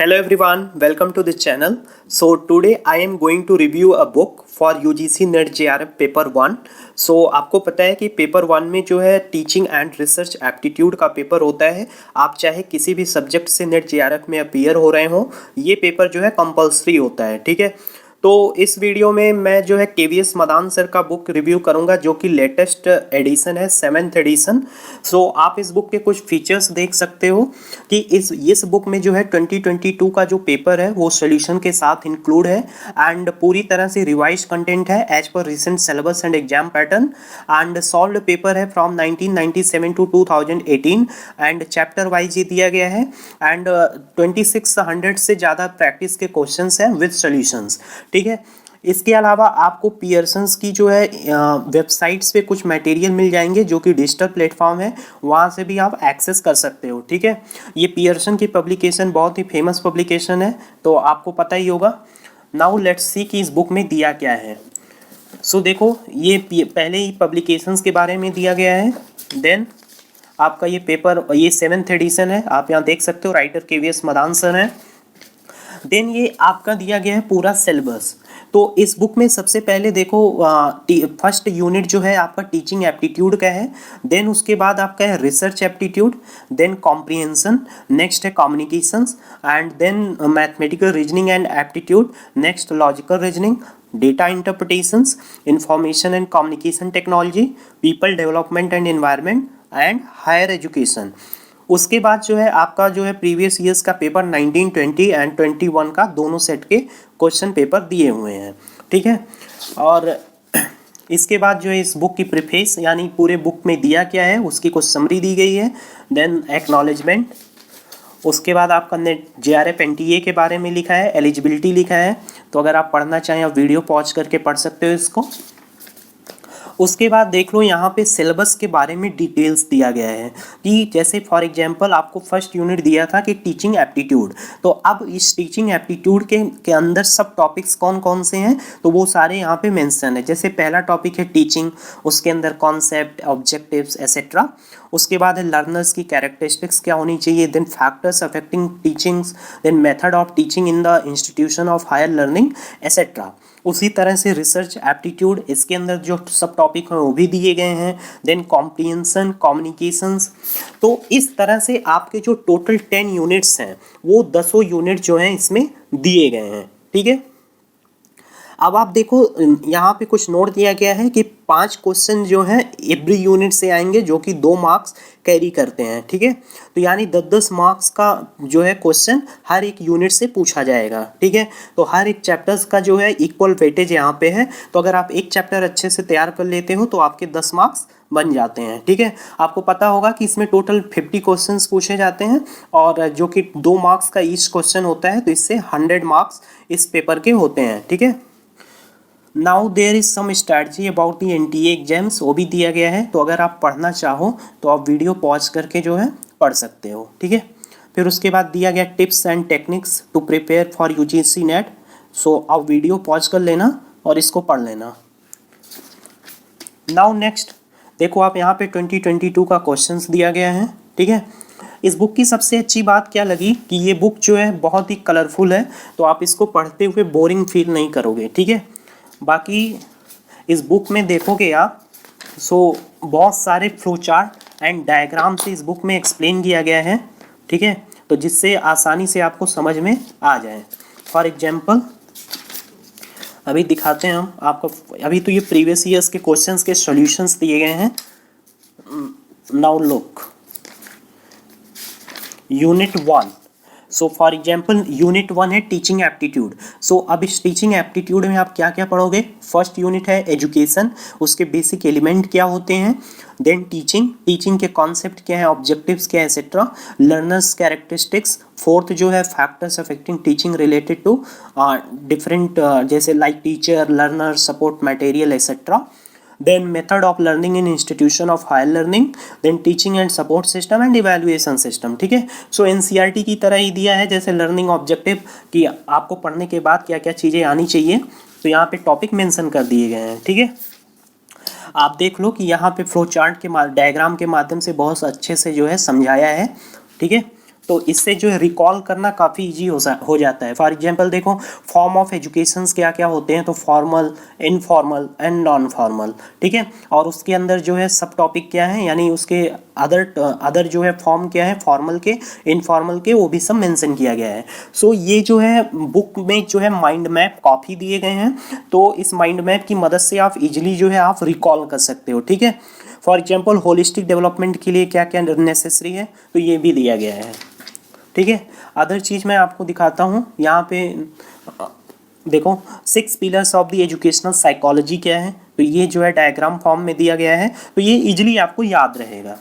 Hello everyone, welcome to this channel. So today I am going to review a book for UGC NET JRF paper 1. सो आपको पता है कि paper 1 में जो है टीचिंग एंड रिसर्च एप्टीट्यूड का paper होता है. आप चाहे किसी भी सब्जेक्ट से नेट JRF में अपीयर हो रहे हो, ये पेपर जो है कंपलसरी होता है. ठीक है, तो इस वीडियो में मैं जो है KVS मदान सर का बुक रिव्यू करूंगा जो कि लेटेस्ट एडिशन है, 7th एडिशन. सो आप इस बुक के कुछ फीचर्स देख सकते हो कि इस बुक में जो है 2022 का जो पेपर है वो सोल्यूशन के साथ इंक्लूड है एंड पूरी तरह से रिवाइज कंटेंट है as per recent syllabus and exam pattern and solved paper है from 1997 to 2018 and chapter wise ये दिया गया है एंड 2600 से ज़्यादा प्रैक्टिस के क्वेश्चंस हैं विद सॉल्यूशंस. ठीक है, इसके अलावा आपको पियर्सन्स की जो है वेबसाइट्स पे कुछ मटेरियल मिल जाएंगे जो कि डिजिटल प्लेटफॉर्म है, वहाँ से भी आप एक्सेस कर सकते हो. ठीक है, ये पियर्सन की पब्लिकेशन बहुत ही फेमस पब्लिकेशन है, तो आपको पता ही होगा. नाउ लेट्स सी कि इस बुक में दिया क्या है. सो देखो, ये पहले ही पब्लिकेशंस के बारे में दिया गया है. देन आपका ये पेपर, ये 7th एडिशन है, आप यहाँ देख सकते हो, राइटर KVS मदान सर हैं. देन ये आपका दिया गया है पूरा सिलेबस. तो इस बुक में सबसे पहले देखो, फर्स्ट यूनिट जो है आपका टीचिंग एप्टीट्यूड का है. देन उसके बाद आपका है research aptitude, then comprehension, next है communications and then mathematical reasoning and aptitude, next logical reasoning, data interpretations, information and communication technology, people development and environment and higher education. उसके बाद जो है आपका जो है प्रीवियस ईयर्स का पेपर 1920 एंड 21 का दोनों सेट के क्वेश्चन पेपर दिए हुए हैं. ठीक है, और इसके बाद जो है इस बुक की प्रीफेस यानी पूरे बुक में दिया क्या है उसकी कुछ समरी दी गई है. देन एक्नॉलेजमेंट, उसके बाद आपका नेट JRF NTA के बारे में लिखा है, एलिजिबिलिटी लिखा है. तो अगर आप पढ़ना चाहें आप वीडियो पॉज करके पढ़ सकते हो इसको. उसके बाद देख लो, यहाँ पे सिलेबस के बारे में डिटेल्स दिया गया है कि जैसे फॉर एग्जांपल आपको फर्स्ट यूनिट दिया था कि टीचिंग एप्टीट्यूड, तो अब इस टीचिंग एप्टीट्यूड के अंदर सब टॉपिक्स कौन कौन से हैं तो वो सारे यहाँ पे मेंशन है. जैसे पहला टॉपिक है टीचिंग, उसके अंदर कॉन्सेप्ट, ऑब्जेक्टिव्स एसेट्रा. उसके बाद है लर्नर्स की कैरेक्टरिस्टिक्स क्या होनी चाहिए, then factors affecting teachings, then method of teaching in the institution of higher learning etcetera. उसी तरह से रिसर्च एप्टीट्यूड, इसके अंदर जो सब टॉपिक हैं वो भी दिए गए हैं. Then comprehension, communications. तो इस तरह से आपके जो टोटल 10 यूनिट्स हैं वो 10 यूनिट जो हैं इसमें दिए गए हैं. ठीक है, अब आप देखो यहाँ पे कुछ नोट दिया गया है कि 5 क्वेश्चन जो हैं एवरी यूनिट से आएंगे जो कि 2 मार्क्स कैरी करते हैं. ठीक है, तो यानी 10-10 मार्क्स का जो है क्वेश्चन हर एक यूनिट से पूछा जाएगा. ठीक है, तो हर एक चैप्टर्स का जो है इक्वल वेटेज यहाँ पे है. तो अगर आप एक चैप्टर अच्छे से तैयार कर लेते हो तो आपके 10 मार्क्स बन जाते हैं. ठीक है, आपको पता होगा कि इसमें टोटल 50 क्वेश्चंस पूछे जाते हैं और जो कि 2 मार्क्स का ईच क्वेश्चन होता है, तो इससे 100 मार्क्स इस पेपर के होते हैं. ठीक है, now there is some strategy about the NTA exams, वो भी दिया गया है. तो अगर आप पढ़ना चाहो तो आप वीडियो पॉज करके जो है पढ़ सकते हो. ठीक है, फिर उसके बाद दिया गया tips and techniques to prepare for UGC NET. So आप वीडियो पॉज कर लेना और इसको पढ़ लेना. नाउ नेक्स्ट देखो, आप यहाँ पे 2022 का क्वेश्चंस दिया गया है. ठीक है, इस बुक की सबसे अच्छी बात क्या लगी कि ये बुक जो है बहुत ही कलरफुल है, तो आप इसको पढ़ते हुए बोरिंग फील नहीं करोगे. ठीक है, बाकी इस बुक में देखोगे आप, सो बहुत सारे फ्लो चार्ट एंड डायग्राम से इस बुक में एक्सप्लेन किया गया है. ठीक है, तो जिससे आसानी से आपको समझ में आ जाए. फॉर एग्जांपल अभी दिखाते हैं हम आपको. अभी तो ये प्रीवियस ईयर्स के क्वेश्चंस के सॉल्यूशंस दिए गए हैं. Now look, unit 1. So for example unit 1 है टीचिंग एप्टीट्यूड. सो अब इस टीचिंग एप्टीट्यूड में आप क्या क्या पढ़ोगे. फर्स्ट यूनिट है एजुकेशन, उसके बेसिक एलिमेंट क्या होते हैं. देन टीचिंग के कॉन्सेप्ट क्या है, ऑब्जेक्टिव्स क्या है एसेट्रा. Learners characteristics. फोर्थ जो है factors affecting teaching related to different जैसे like teacher, learner, support material etcetera. then method of learning in institution of higher learning, then teaching and support system and evaluation system. ठीक है, सो NCERT की तरह ही दिया है जैसे लर्निंग ऑब्जेक्टिव कि आपको पढ़ने के बाद क्या क्या चीज़ें आनी चाहिए, तो यहाँ पे टॉपिक मेंशन कर दिए गए हैं. ठीक है, आप देख लो कि यहाँ पे फ्लो चार्ट के डायग्राम के माध्यम से बहुत अच्छे से जो है समझाया है. ठीक है, तो इससे जो है रिकॉल करना काफ़ी ईजी हो जाता है। फॉर एग्जांपल देखो, फॉर्म ऑफ एजुकेशंस क्या क्या होते हैं, तो formal, informal and non formal, ठीक है। और उसके अंदर जो है सब टॉपिक क्या है, यानी उसके अदर जो है फॉर्म क्या है, फॉर्मल के, इनफॉर्मल के, वो भी सब मेंशन किया गया है। सो ये जो है बुक में जो है माइंड मैप काफ़ी दिए गए हैं, तो इस माइंड मैप की मदद से आप इजीली जो है आप रिकॉल कर सकते हो, ठीक है। फॉर एग्जांपल होलिस्टिक डेवलपमेंट के लिए क्या क्या नेसेसरी है, तो ये भी दिया गया है, ठीक है। अदर चीज़ मैं आपको दिखाता हूँ यहाँ पे, देखो 6 pillars of the educational psychology क्या है, तो ये जो है डायग्राम फॉर्म में दिया गया है, तो ये इजीली आपको याद रहेगा,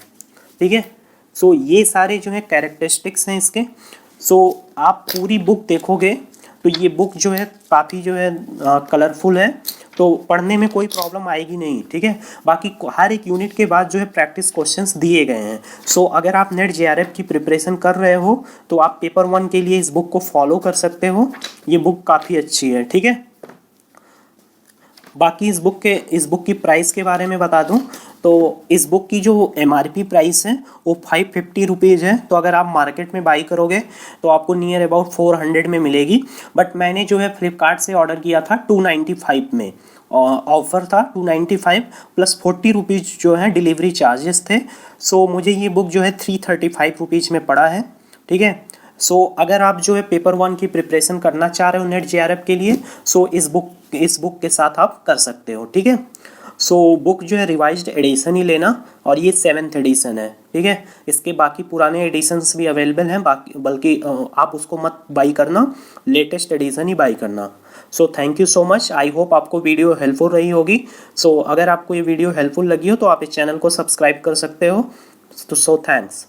ठीक है। सो ये सारे जो है कैरेक्टरिस्टिक्स हैं इसके। सो आप पूरी बुक देखोगे तो ये बुक जो है काफ़ी जो है कलरफुल है, तो पढ़ने में कोई प्रॉब्लम आएगी नहीं, ठीक है। बाकी हर एक यूनिट के बाद जो है प्रैक्टिस क्वेश्चंस दिए गए हैं। सो अगर आप नेट जेआरएफ की प्रिपरेशन कर रहे हो तो आप पेपर 1 के लिए इस बुक को फॉलो कर सकते हो, ये बुक काफ़ी अच्छी है, ठीक है। बाकी इस बुक की प्राइस के बारे में बता दूं तो इस बुक की जो MRP प्राइस है वो 550 रुपीज़ है, तो अगर आप मार्केट में बाई करोगे तो आपको नियर अबाउट 400 में मिलेगी। बट मैंने जो है फ्लिपकार्ट से ऑर्डर किया था 295 में, ऑफर था 295 प्लस 40 रुपीज़ जो है डिलीवरी चार्जेस थे। सो मुझे ये बुक जो है 335 रुपीज़ में पड़ा है, ठीक है। सो अगर आप जो है पेपर 1 की प्रिपरेशन करना चाह रहे हो नेट जेआरएफ के लिए, सो इस बुक के साथ आप कर सकते हो, ठीक है। सो बुक जो है रिवाइज्ड एडिशन ही लेना, और ये 7th एडिशन है, ठीक है। इसके बाकी पुराने एडिशंस भी अवेलेबल हैं, बल्कि आप उसको मत बाई करना, लेटेस्ट एडिशन ही बाई करना। So thank you so much, I hope आपको वीडियो हेल्पफुल रही होगी। सो अगर आपको ये वीडियो हेल्पफुल लगी हो तो आप इस चैनल को सब्सक्राइब कर सकते हो। तो सो थैंक्स।